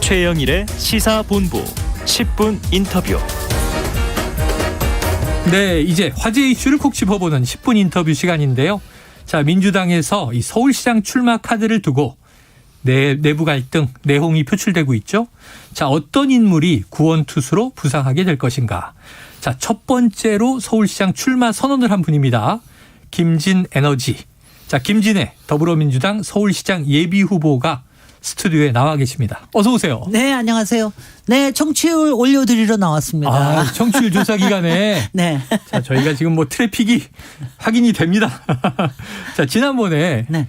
최영일의 시사본부 10분 인터뷰. 네, 이제 화제 이슈를 콕 짚어보는 10분 인터뷰 시간인데요. 자, 민주당에서 이 서울시장 출마 카드를 두고 내부 갈등, 내홍이 표출되고 있죠. 자, 어떤 인물이 구원투수로 부상하게 될 것인가. 자, 첫 번째로 서울시장 출마 선언을 한 분입니다. 김진에너지. 자, 김진애 더불어민주당 서울시장 예비후보가 스튜디오에 나와 계십니다. 어서 오세요. 네, 안녕하세요. 네, 청취율 올려드리러 나왔습니다. 아, 청취율 조사 기간에. 네. 자, 저희가 지금 뭐 트래픽이 확인이 됩니다. 자, 지난번에 네.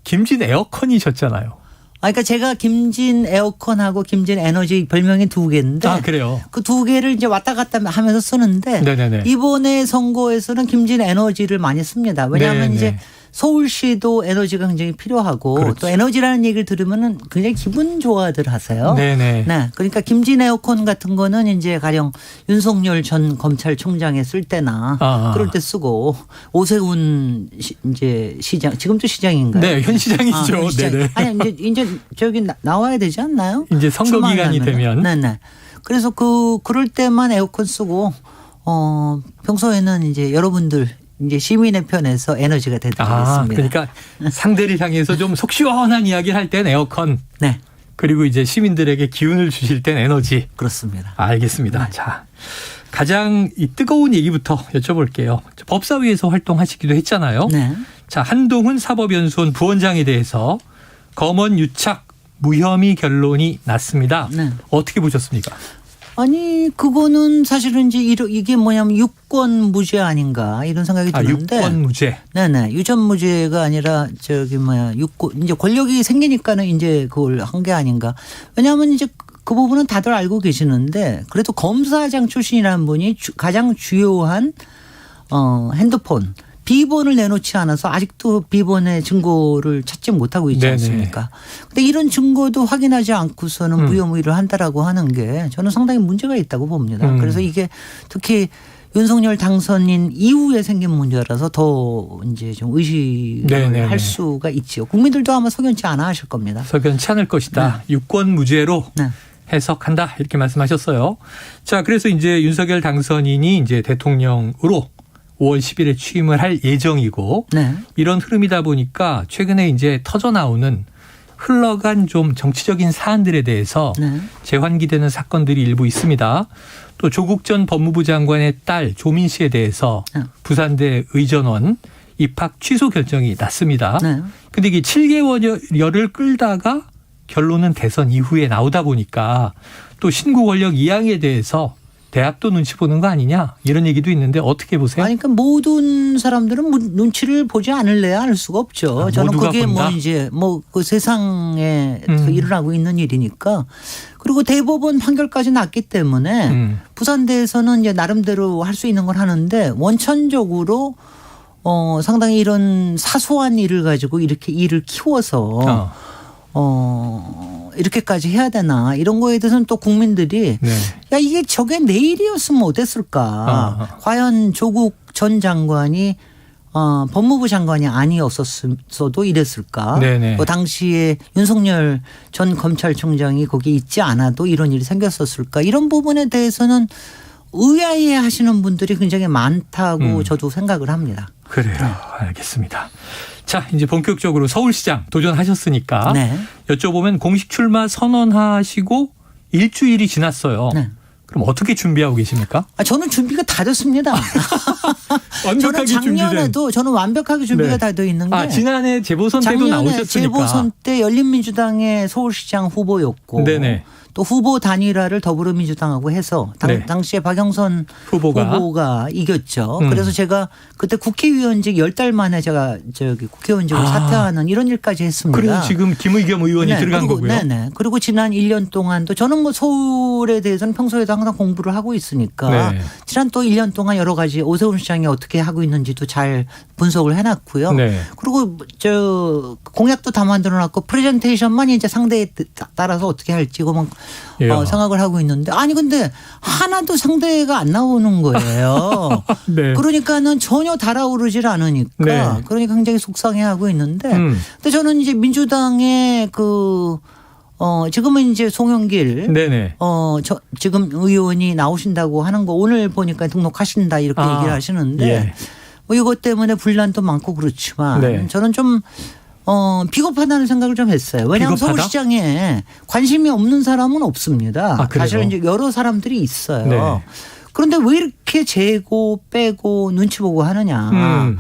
김진 에어컨이셨잖아요. 그러니까 제가 김진 에어컨하고 김진 에너지 별명이 두 개인데. 아, 그래요? 그 두 개를 이제 왔다 갔다 하면서 쓰는데. 네네네. 이번에 선거에서는 김진 에너지를 많이 씁니다. 왜냐하면 네네. 이제 서울시도 에너지가 굉장히 필요하고 그렇죠. 또 에너지라는 얘기를 들으면은 굉장히 기분 좋아들 하세요. 네네. 네. 그러니까 김진 에어컨 같은 거는 이제 가령 윤석열 전 검찰총장에 쓸 때나 그럴 때 쓰고 오세훈 이제 시장 지금도 시장인가요? 네, 현 시장이죠. 현 시장. 네네. 아니 이제 저기 나와야 되지 않나요? 이제 선거 기간이 되면. 네네. 그래서 그럴 때만 에어컨 쓰고 평소에는 이제 여러분들 이제 시민의 편에서 에너지가 되도록 하겠습니다. 그러니까 상대를 향해서 좀 속 시원한 이야기를 할 땐 에어컨. 네. 그리고 이제 시민들에게 기운을 주실 땐 에너지. 그렇습니다. 알겠습니다. 네. 자, 가장 이 뜨거운 얘기부터 여쭤볼게요. 법사위에서 활동하시기도 했잖아요. 네. 자, 한동훈 사법연수원 부원장에 대해서 검언 유착 무혐의 결론이 났습니다. 네. 어떻게 보셨습니까? 아니 그거는 사실은 이제 이게 뭐냐면 유권 무죄 아닌가 이런 생각이 드는데. 유권 무죄. 네네. 유전 무죄가 아니라 유권 이제 권력이 생기니까는 이제 그걸 한 게 아닌가. 왜냐하면 이제 그 부분은 다들 알고 계시는데 그래도 검사장 출신이라는 분이 가장 주요한 핸드폰. 비번을 내놓지 않아서 아직도 비번의 증거를 찾지 못하고 있지 네네. 않습니까? 근데 이런 증거도 확인하지 않고서는 무혐의를 한다라고 하는 게 저는 상당히 문제가 있다고 봅니다. 그래서 이게 특히 윤석열 당선인 이후에 생긴 문제라서 더 이제 좀 의심을 네네네. 할 수가 있지요. 국민들도 아마 석연치 않아 하실 겁니다. 석연치 않을 것이다. 유권 무죄로 네. 해석한다. 이렇게 말씀하셨어요. 자, 그래서 이제 윤석열 당선인이 이제 대통령으로 5월 10일에 취임을 할 예정이고 네. 이런 흐름이다 보니까 최근에 이제 터져 나오는 흘러간 좀 정치적인 사안들에 대해서 네. 재환기되는 사건들이 일부 있습니다. 또 조국 전 법무부 장관의 딸 조민 씨에 대해서 네. 부산대 의전원 입학 취소 결정이 났습니다. 네. 근데 이게 7개월여를 끌다가 결론은 대선 이후에 나오다 보니까 또 신구 권력 이양에 대해서 대학도 눈치 보는 거 아니냐 이런 얘기도 있는데 어떻게 보세요? 아니, 그러니까 모든 사람들은 눈치를 보지 않을래야 할 수가 없죠. 저는 모두가 그게 본다? 뭐 이제 그 세상에 일어나고 있는 일이니까. 그리고 대법원 판결까지 났기 때문에 부산대에서는 이제 나름대로 할 수 있는 걸 하는데 원천적으로 상당히 이런 사소한 일을 가지고 이렇게 일을 키워서 이렇게까지 해야 되나 이런 거에 대해서는 또 국민들이 네. 야 이게 저게 내일이었으면 어땠을까. 과연 조국 전 장관이 법무부 장관이 아니었어도 이랬을까. 네네. 그 당시에 윤석열 전 검찰총장이 거기에 있지 않아도 이런 일이 생겼었을까. 이런 부분에 대해서는 의아해 하시는 분들이 굉장히 많다고 저도 생각을 합니다. 그래요. 알겠습니다. 자, 이제 본격적으로 서울시장 도전하셨으니까 네. 여쭤보면 공식 출마 선언하시고 일주일이 지났어요. 네. 그럼 어떻게 준비하고 계십니까? 저는 준비가 다 됐습니다. 저는 완벽하게 작년에도 저는 완벽하게 준비가 네. 다 되어 있는 게 지난해 재보선 때도 작년에 나오셨으니까. 재보선 때 열린민주당의 서울시장 후보였고 네네. 또 후보 단일화를 더불어민주당하고 해서 네. 당시에 박영선 후보가 이겼죠. 그래서 제가 그때 국회의원직 10달 만에 제가 국회의원직으로 사퇴하는 이런 일까지 했습니다. 그래서 지금 김의겸 의원이 들어간 그리고, 거고요. 네네. 그리고 지난 1년 동안도 저는 뭐 서울에 대해서는 평소에도 항상 공부를 하고 있으니까 네. 지난 또 1년 동안 여러 가지 오세훈 시장이 어떻게 하고 있는지도 잘 분석을 해놨고요. 네. 그리고 공약도 다 만들어놨고 프레젠테이션만 이제 상대에 따라서 어떻게 할지 그만 생각을 하고 있는데 아니 근데 하나도 상대가 안 나오는 거예요. 네. 그러니까는 전혀 달아오르질 않으니까 네. 그러니까 굉장히 속상해하고 있는데 근데 저는 이제 민주당의 지금은 이제 송영길 네네. 지금 의원이 나오신다고 하는 거 오늘 보니까 등록하신다 이렇게 얘기를 하시는데 예. 뭐 이것 때문에 분란도 많고 그렇지만 네. 저는 좀 비겁하다는 생각을 좀 했어요. 왜냐하면 비겁하다? 서울시장에 관심이 없는 사람은 없습니다. 아, 그래요? 사실은 이제 여러 사람들이 있어요. 네. 그런데 왜 이렇게 재고 빼고 눈치 보고 하느냐.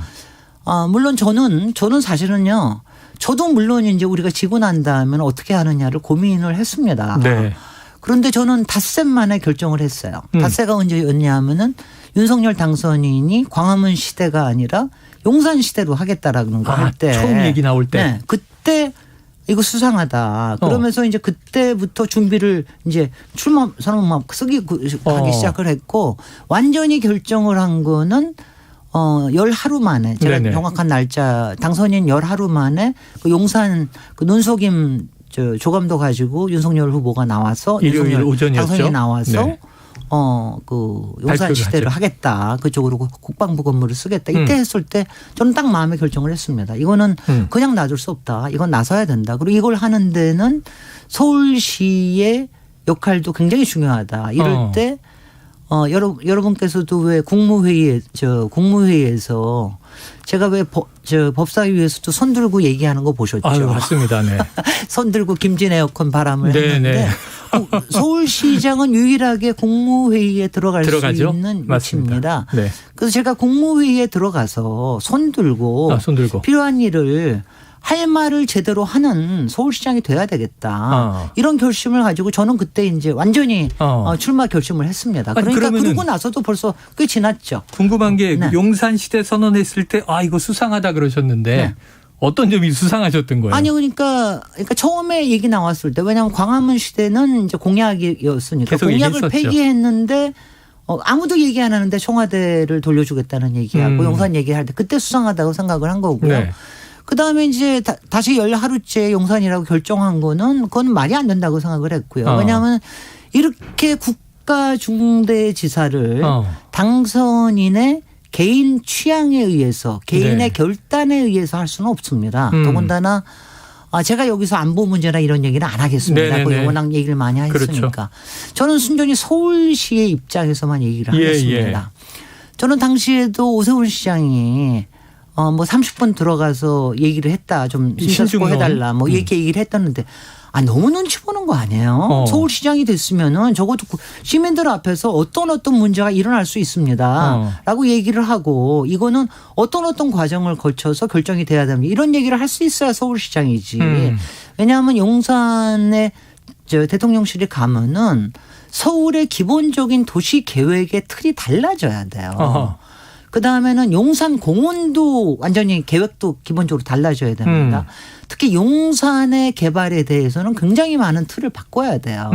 물론 저는 사실은요. 저도 물론 이제 우리가 지고 난 다음에 어떻게 하느냐를 고민을 했습니다. 네. 그런데 저는 닷새 만에 결정을 했어요. 닷새가 언제였냐 하면은 윤석열 당선인이 광화문 시대가 아니라 용산 시대로 하겠다라는 거 할 때. 처음 얘기 나올 때. 네. 그때 이거 수상하다. 그러면서 이제 그때부터 준비를 이제 출마 선언 막 하기 시작을 했고 완전히 결정을 한 거는 열하루 만에 제가 네네. 정확한 날짜 당선인 열하루 만에 그 용산 그 눈속임 조감도 가지고 윤석열 후보가 나와서 일요일 윤석열 오전이었죠. 당선인이 나와서 네. 그 용산 발표를 시대를 하죠. 하겠다. 그쪽으로 국방부 건물을 쓰겠다. 이때 했을 때 저는 딱 마음의 결정을 했습니다. 이거는 그냥 놔둘 수 없다. 이건 나서야 된다. 그리고 이걸 하는 데는 서울시의 역할도 굉장히 중요하다. 이럴 때 여러분께서도 왜 국무회의에서 제가 왜 법사위에서도 손 들고 얘기하는 거 보셨죠? 아유, 맞습니다. 네. 손 들고 김진 에어컨 바람을 네, 했는데 네. 서울시장은 유일하게 국무회의에 들어가죠. 수 있는 맞습니다. 위치입니다. 네. 그래서 제가 국무회의에 들어가서 손 들고 손 들고. 필요한 일을 할 말을 제대로 하는 서울시장이 돼야 되겠다. 이런 결심을 가지고 저는 그때 이제 완전히 출마 결심을 했습니다. 아니, 그러니까 그러면은 그러고 나서도 벌써 꽤 지났죠. 궁금한 게 네. 용산 시대 선언했을 때 이거 수상하다 그러셨는데 네. 어떤 점이 수상하셨던 거예요? 아니 그러니까 처음에 얘기 나왔을 때 왜냐하면 광화문 시대는 이제 공약이었으니까 계속 공약을 얘기했었죠. 폐기했는데 아무도 얘기 안 하는데 청와대를 돌려주겠다는 얘기하고 용산 얘기할 때 그때 수상하다고 생각을 한 거고요. 네. 그다음에 이제 다시 열하루째 용산이라고 결정한 거는 그건 말이 안 된다고 생각을 했고요. 왜냐하면 이렇게 국가 중대지사를 당선인의 개인 취향에 의해서 개인의 네. 결단에 의해서 할 수는 없습니다. 더군다나 제가 여기서 안보 문제나 이런 얘기는 안 하겠습니다. 네네네. 거기 워낙 얘기를 많이 했으니까. 그렇죠. 저는 순전히 서울시의 입장에서만 얘기를 하겠습니다. 저는 당시에도 오세훈 시장이 뭐 30분 들어가서 얘기를 했다. 좀 신중고 해달라. 뭐 이렇게 얘기를 했다는데 너무 눈치 보는 거 아니에요? 서울시장이 됐으면은 적어도 시민들 앞에서 어떤 문제가 일어날 수 있습니다. 라고 얘기를 하고 이거는 어떤 과정을 거쳐서 결정이 돼야 됩니다. 이런 얘기를 할 수 있어야 서울시장이지. 왜냐하면 용산에 대통령실이 가면은 서울의 기본적인 도시 계획의 틀이 달라져야 돼요. 그다음에는 용산 공원도 완전히 계획도 기본적으로 달라져야 됩니다. 특히 용산의 개발에 대해서는 굉장히 많은 틀을 바꿔야 돼요.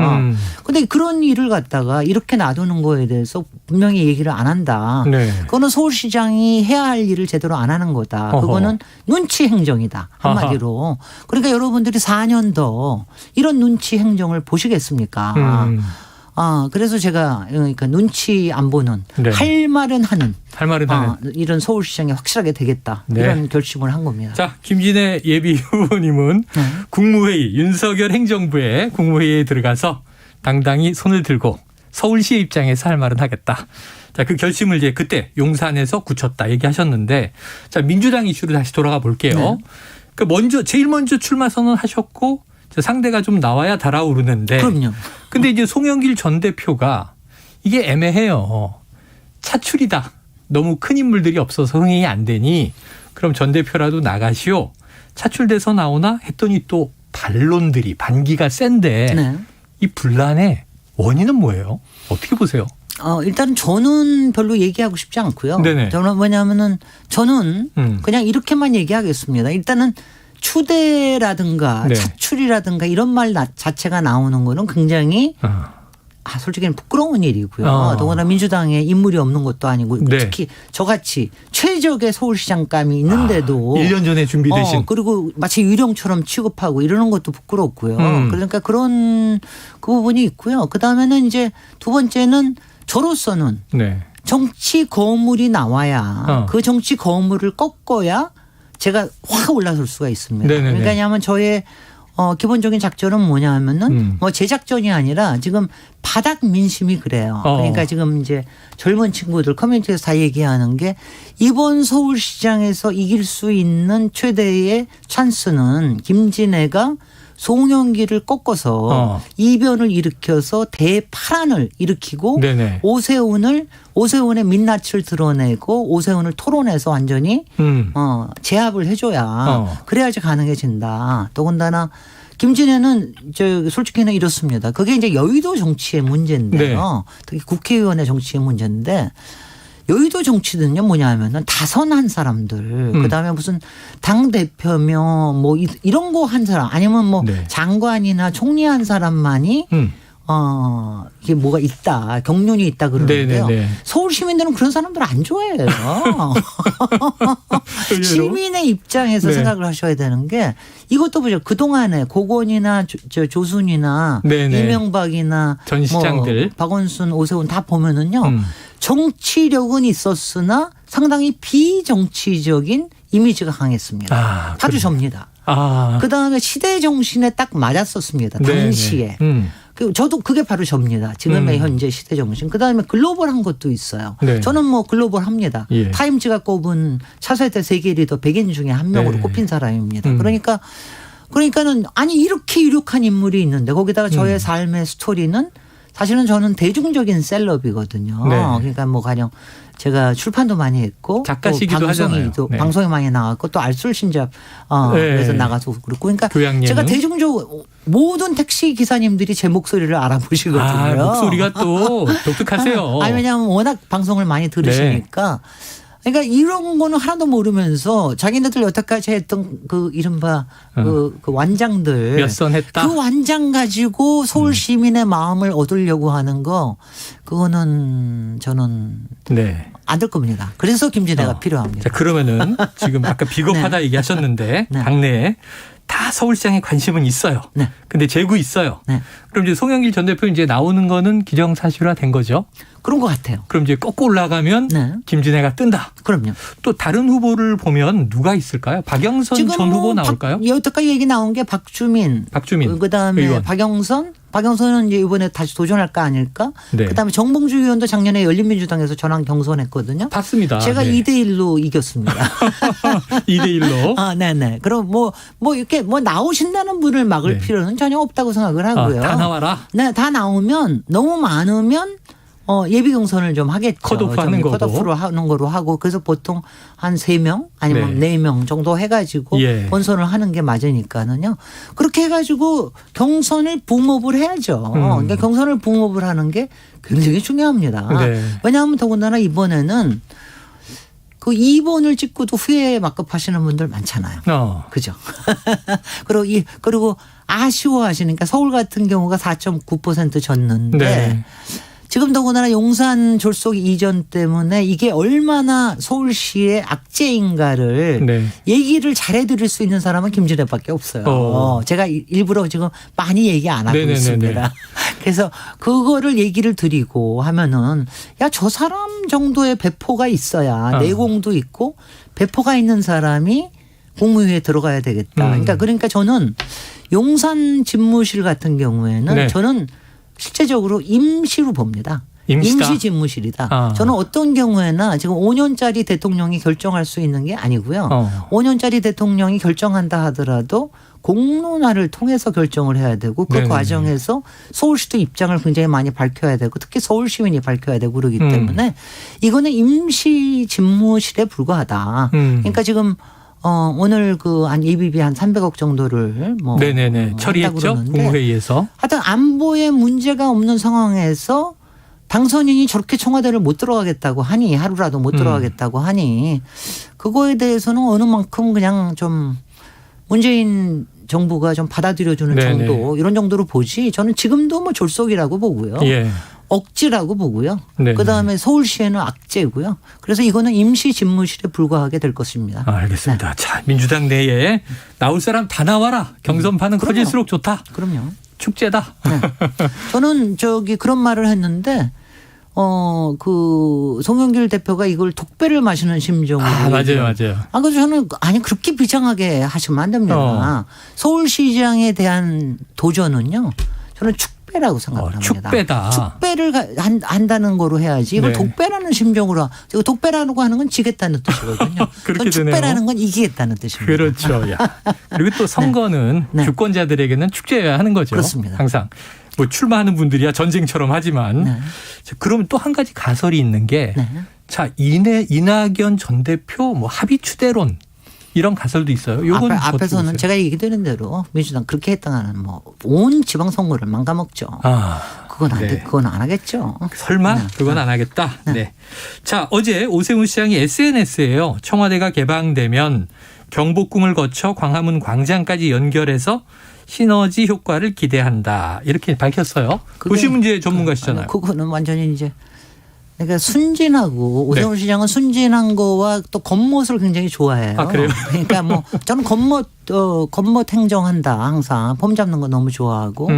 그런데 그런 일을 갖다가 이렇게 놔두는 거에 대해서 분명히 얘기를 안 한다. 네. 그거는 서울시장이 해야 할 일을 제대로 안 하는 거다. 그거는 눈치 행정이다. 한마디로. 그러니까 여러분들이 4년 더 이런 눈치 행정을 보시겠습니까? 그래서 제가 그러니까 눈치 안 보는 네. 할 말은 하는 이런 서울시장이 확실하게 되겠다. 네. 이런 결심을 한 겁니다. 자, 김진애 예비 후보님은 국무회의 윤석열 행정부의 국무회의에 들어가서 당당히 손을 들고 서울시의 입장에서 할 말은 하겠다. 자, 그 결심을 이제 그때 용산에서 굳혔다 얘기하셨는데 자, 민주당 이슈로 다시 돌아가 볼게요. 네. 제일 먼저 출마 선언하셨고 상대가 좀 나와야 달아오르는데. 그럼요. 근데 이제 송영길 전 대표가 이게 애매해요. 차출이다. 너무 큰 인물들이 없어서 흥행이 안 되니 그럼 전 대표라도 나가시오. 차출돼서 나오나 했더니 또 반기가 센데 네. 이 분란의 원인은 뭐예요? 어떻게 보세요? 일단 저는 별로 얘기하고 싶지 않고요. 네네. 저는 왜냐하면은 저는 그냥 이렇게만 얘기하겠습니다. 일단은 추대라든가 네. 차출이라든가 이런 말 자체가 나오는 거는 굉장히 솔직히는 부끄러운 일이고요. 더구나 민주당에 인물이 없는 것도 아니고 네. 특히 저같이 최적의 서울시장감이 있는데도 1년 전에 준비되신. 그리고 마치 유령처럼 취급하고 이러는 것도 부끄럽고요. 그러니까 그런 그 부분이 있고요. 그다음에는 이제 두 번째는 저로서는 네. 정치 거물이 나와야 그 정치 거물을 꺾어야 제가 확 올라설 수가 있습니다. 네네네. 그러니까 왜냐하면 저의 기본적인 작전은 뭐냐 하면은 뭐 제작전이 아니라 지금 바닥 민심이 그래요. 그러니까 지금 이제 젊은 친구들 커뮤니티에서 다 얘기하는 게 이번 서울시장에서 이길 수 있는 최대의 찬스는 김진애가 송영길을 꺾어서 이변을 일으켜서 대파란을 일으키고 네네. 오세훈의 민낯을 드러내고 오세훈을 토론해서 완전히 제압을 해줘야 그래야지 가능해진다. 더군다나 김진애는 솔직히는 이렇습니다. 그게 이제 여의도 정치의 문제인데요. 네. 특히 국회의원의 정치의 문제인데 여의도 정치는요 뭐냐 하면은 다선한 사람들 그다음에 무슨 당대표며 뭐 이런 거 한 사람 아니면 뭐 네. 장관이나 총리한 사람만이 이게 뭐가 있다 경륜이 있다 그러는데요. 네네네. 서울 시민들은 그런 사람들 안 좋아해요. 시민의 입장에서 네. 생각을 하셔야 되는 게 이것도 보죠. 그동안에 고건이나 조순이나 네네. 이명박이나 전 시장들 뭐 박원순 오세훈 다 보면은요. 정치력은 있었으나 상당히 비정치적인 이미지가 강했습니다. 아주 접니다. 그다음에 시대 정신에 딱 맞았었습니다. 당시에. 저도 그게 바로 접니다. 지금의 현재 시대 정신. 그다음에 글로벌한 것도 있어요. 네. 저는 뭐 글로벌합니다. 예. 타임즈가 꼽은 차세대 세계 리더 100인 중에 한 명으로 네. 꼽힌 사람입니다. 그러니까는 아니 이렇게 유력한 인물이 있는데 거기다가 저의 삶의 스토리는 사실은 저는 대중적인 셀럽이거든요. 네. 그러니까 뭐 가령 제가 출판도 많이 했고 작가시기도 하잖아요. 네. 방송에 많이 나갔고 또 알술신잡 그래서 나가서 그렇고 그러니까 제가 대중적 모든 택시 기사님들이 제 목소리를 알아보시거든요. 목소리가 또 독특하세요. 아니 왜냐하면 워낙 방송을 많이 들으시니까. 네. 그러니까 이런 거는 하나도 모르면서 자기네들 여태까지 했던 그 이른바 그 완장들 몇 선 했다. 그 완장 가지고 서울 시민의 마음을 얻으려고 하는 거 그거는 저는 네. 안 될 겁니다. 그래서 김진애가 필요합니다. 자, 그러면은 지금 아까 비겁하다 네. 얘기하셨는데 네. 당내에 다 서울시장에 관심은 있어요. 네. 근데 재구 있어요. 네. 그럼 이제 송영길 전 대표 이제 나오는 거는 기정사실화 된 거죠? 그런 것 같아요. 그럼 이제 꺾고 올라가면 네. 김진애가 뜬다. 그럼요. 또 다른 후보를 보면 누가 있을까요? 박영선 전 후보 나올까요? 여태까지 얘기 나온 게 박주민. 그다음에 의원. 박영선은 이제 이번에 다시 도전할까 아닐까? 네. 그다음에 정봉주 의원도 작년에 열린민주당에서 전환 경선했거든요. 봤습니다. 제가 네. 2대1로 이겼습니다. 2대1로? 네네. 그럼 뭐 이렇게 뭐 나오신다는 분을 막을 네. 필요는 전혀 없다고 생각을 하고요. 다 나와라? 네, 다 나오면 너무 많으면 예비 경선을 좀 하겠죠. 컷오프하는 거고. 컷오프로 하는 거로 하고 그래서 보통 한 3명 아니면 네. 4명 정도 해가지고 예. 본선을 하는 게 맞으니까는요. 그렇게 해가지고 경선을 붕업을 해야죠. 그러니까 경선을 붕업을 하는 게 굉장히 중요합니다. 네. 왜냐하면 더군다나 이번에는 그 2번을 찍고도 후회에 막급하시는 분들 많잖아요. 그죠? 그리고 아쉬워하시니까 서울 같은 경우가 4.9% 졌는데 네. 지금 더군다나 용산 졸속 이전 때문에 이게 얼마나 서울시의 악재인가를 네. 얘기를 잘해드릴 수 있는 사람은 김진애밖에 없어요. 제가 일부러 지금 많이 얘기 안 하고 네네네네. 있습니다. 그래서 그거를 얘기를 드리고 하면은 야, 저 사람 정도의 배포가 있어야 내공도 있고 배포가 있는 사람이 국무회의에 들어가야 되겠다. 그러니까 저는 용산 집무실 같은 경우에는 네. 저는 실제적으로 임시로 봅니다. 임시 집무실이다. 저는 어떤 경우에나 지금 5년짜리 대통령이 결정할 수 있는 게 아니고요. 5년짜리 대통령이 결정한다 하더라도 공론화를 통해서 결정을 해야 되고 그 네네. 과정에서 서울시도 입장을 굉장히 많이 밝혀야 되고 특히 서울 시민이 밝혀야 되고 그러기 때문에 이거는 임시 집무실에 불과하다. 그러니까 지금 오늘 한 예비비 한 300억 정도를 네네네 처리했죠 국무회의에서. 하여튼 안보에 문제가 없는 상황에서 당선인이 저렇게 청와대를 못 들어가겠다고 하니 하루라도 못 들어가겠다고 하니 그거에 대해서는 어느 만큼 그냥 좀 문재인 정부가 좀 받아들여주는 네네. 정도 이런 정도로 보지 저는 지금도 뭐 졸속이라고 보고요. 예. 억지라고 보고요. 네네. 그다음에 서울시에는 악재고요. 그래서 이거는 임시 집무실에 불과하게 될 것입니다. 알겠습니다. 네. 자, 민주당 내에 나올 사람 다 나와라. 경선판은 커질수록 좋다. 그럼요. 축제다. 네. 저는 그런 말을 했는데 그 송영길 대표가 이걸 독배를 마시는 심정으로. 맞아요. 그래서 저는 아니 그렇게 비장하게 하시면 안 됩니다. 서울시장에 대한 도전은요. 저는 축배라고 생각합니다. 축배다. 축배를 한다는 거로 해야지 이걸 네. 독배라는 심정으로. 독배라고 하는 건 지겠다는 뜻이거든요. 그렇게 축배라는 되네요. 건 이기겠다는 뜻입니다. 그렇죠. 야. 그리고 또 선거는 네. 주권자들에게는 축제여야 하는 거죠. 그렇습니다. 항상. 뭐 출마하는 분들이야 전쟁처럼 하지만. 네. 자, 그러면 또 한 가지 가설이 있는 게 네. 자, 이낙연 전 대표 뭐 합의 추대론 이런 가설도 있어요. 요건 앞에서는 어떻게 제가 얘기드린 대로 민주당 그렇게 했다가는 뭐 온 지방선거를 망가먹죠. 그건 안 돼. 네. 그건 안 하겠죠. 설마 네. 그건 안 하겠다. 네. 자, 어제 오세훈 시장이 SNS에요. 청와대가 개방되면 경복궁을 거쳐 광화문 광장까지 연결해서 시너지 효과를 기대한다. 이렇게 밝혔어요. 도시 문제 전문가시잖아요. 아니, 그거는 완전히 이제 그러니까 순진하고 오세훈 네. 시장은 순진한 거와 또 겉멋을 굉장히 좋아해요. 그래요? 그러니까 뭐 저는 겉멋 행정한다. 항상 폼 잡는 거 너무 좋아하고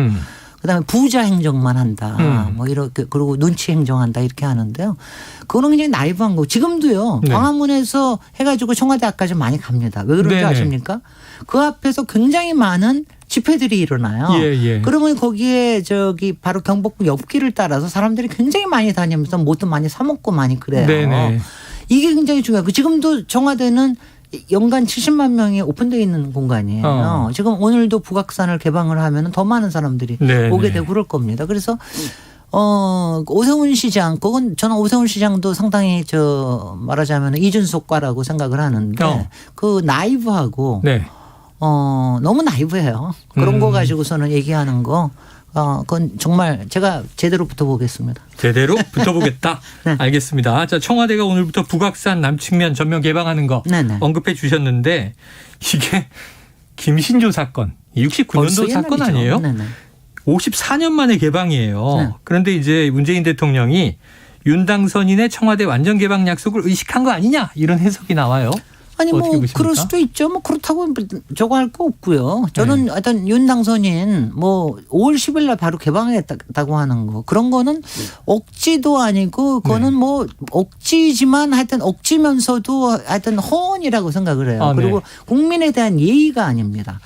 그다음에 부자 행정만 한다. 뭐 이렇게 그리고 눈치 행정한다 이렇게 하는데요. 그거는 굉장히 나이브한 거고 지금도요. 네. 광화문에서 해가지고 청와대 앞까지 많이 갑니다. 왜 그런지 네네. 아십니까? 그 앞에서 굉장히 많은 집회들이 일어나요. 예. 그러면 거기에 바로 경복궁 옆길을 따라서 사람들이 굉장히 많이 다니면서 뭐도 많이 사 먹고 많이 그래요. 네네. 이게 굉장히 중요하고 지금도 청와대는 연간 70만 명이 오픈되어 있는 공간이에요. 지금 오늘도 북악산을 개방을 하면 더 많은 사람들이 네네. 오게 되고 그럴 겁니다. 그래서 오세훈 시장, 그건 저는 오세훈 시장도 상당히 말하자면 이준석과라고 생각을 하는데 그 나이브하고 네. 너무 나이브해요. 그런 거 가지고서는 얘기하는 거. 그건 정말 제가 제대로 붙어보겠습니다. 제대로 붙어보겠다. 네. 알겠습니다. 자, 청와대가 오늘부터 북악산 남측면 전면 개방하는 거 네네. 언급해 주셨는데 이게 김신조 사건, 69년도 사건 아니에요? 네네. 54년 만에 개방이에요. 네. 그런데 이제 문재인 대통령이 윤당선인의 청와대 완전 개방 약속을 의식한 거 아니냐 이런 해석이 나와요. 아니 뭐 어떻게 보십니까? 그럴 수도 있죠. 뭐 그렇다고 저거 할 거 없고요. 저는 네. 하여튼 윤 당선인 뭐 5월 10일 날 바로 개방하겠다고 하는 거 그런 거는 억지도 아니고 그거는 네. 뭐 억지지만 하여튼 억지면서도 하여튼 허언이라고 생각을 해요. 네. 그리고 국민에 대한 예의가 아닙니다.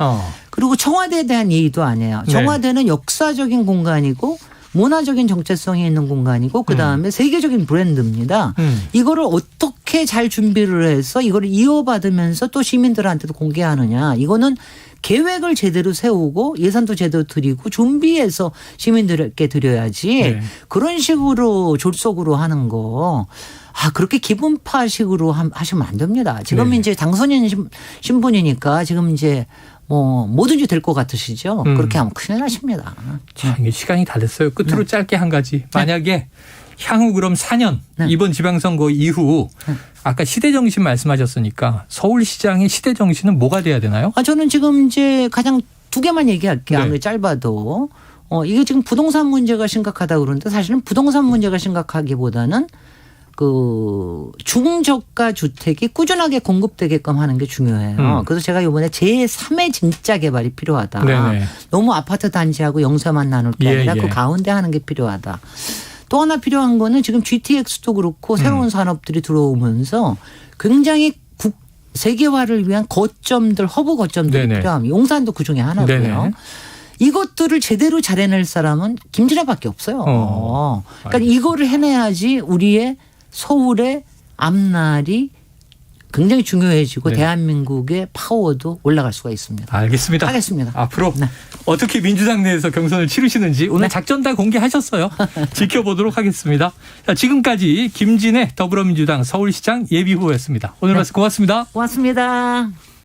그리고 청와대에 대한 예의도 아니에요. 청와대는 역사적인 공간이고 문화적인 정체성이 있는 공간이고 그다음에 세계적인 브랜드입니다. 이거를 어떻게 잘 준비를 해서 이거를 이어받으면서 또 시민들한테도 공개하느냐. 이거는 계획을 제대로 세우고 예산도 제대로 드리고 준비해서 시민들에게 드려야지. 네. 그런 식으로 졸속으로 하는 거. 그렇게 기분파식으로 하시면 안 됩니다. 지금 네. 이제 당선인 신분이니까 지금 이제 뭐 뭐든지 될 것 같으시죠? 그렇게 하면 큰일 나십니다. 자, 이게 시간이 다 됐어요. 끝으로 짧게 한 가지. 만약에 향후 그럼 4년 이번 지방선거 이후 아까 시대정신 말씀하셨으니까 서울시장의 시대정신은 뭐가 돼야 되나요? 저는 지금 이제 가장 두 개만 얘기할게요. 네. 아무리 짧아도. 이게 지금 부동산 문제가 심각하다고 그러는데 사실은 부동산 문제가 심각하기보다는 그 중저가 주택이 꾸준하게 공급되게끔 하는 게 중요해요. 그래서 제가 이번에 제3의 진짜 개발이 필요하다. 네네. 너무 아파트 단지하고 영세만 나눌 게 아니라 그 가운데 하는 게 필요하다. 또 하나 필요한 거는 지금 GTX도 그렇고 새로운 산업들이 들어오면서 굉장히 세계화를 위한 거점들, 허브 거점들이 네네. 필요합니다. 용산도 그중에 하나고요. 네네. 이것들을 제대로 잘 해낼 사람은 김진애밖에 없어요. 그러니까 이거를 해내야지 우리의 서울의 앞날이 굉장히 중요해지고 네. 대한민국의 파워도 올라갈 수가 있습니다. 알겠습니다. 하겠습니다. 앞으로 네. 어떻게 민주당 내에서 경선을 치르시는지 오늘 네. 작전 다 공개하셨어요. 지켜보도록 하겠습니다. 자, 지금까지 김진애 더불어민주당 서울시장 예비후보였습니다. 오늘 말씀 고맙습니다. 고맙습니다.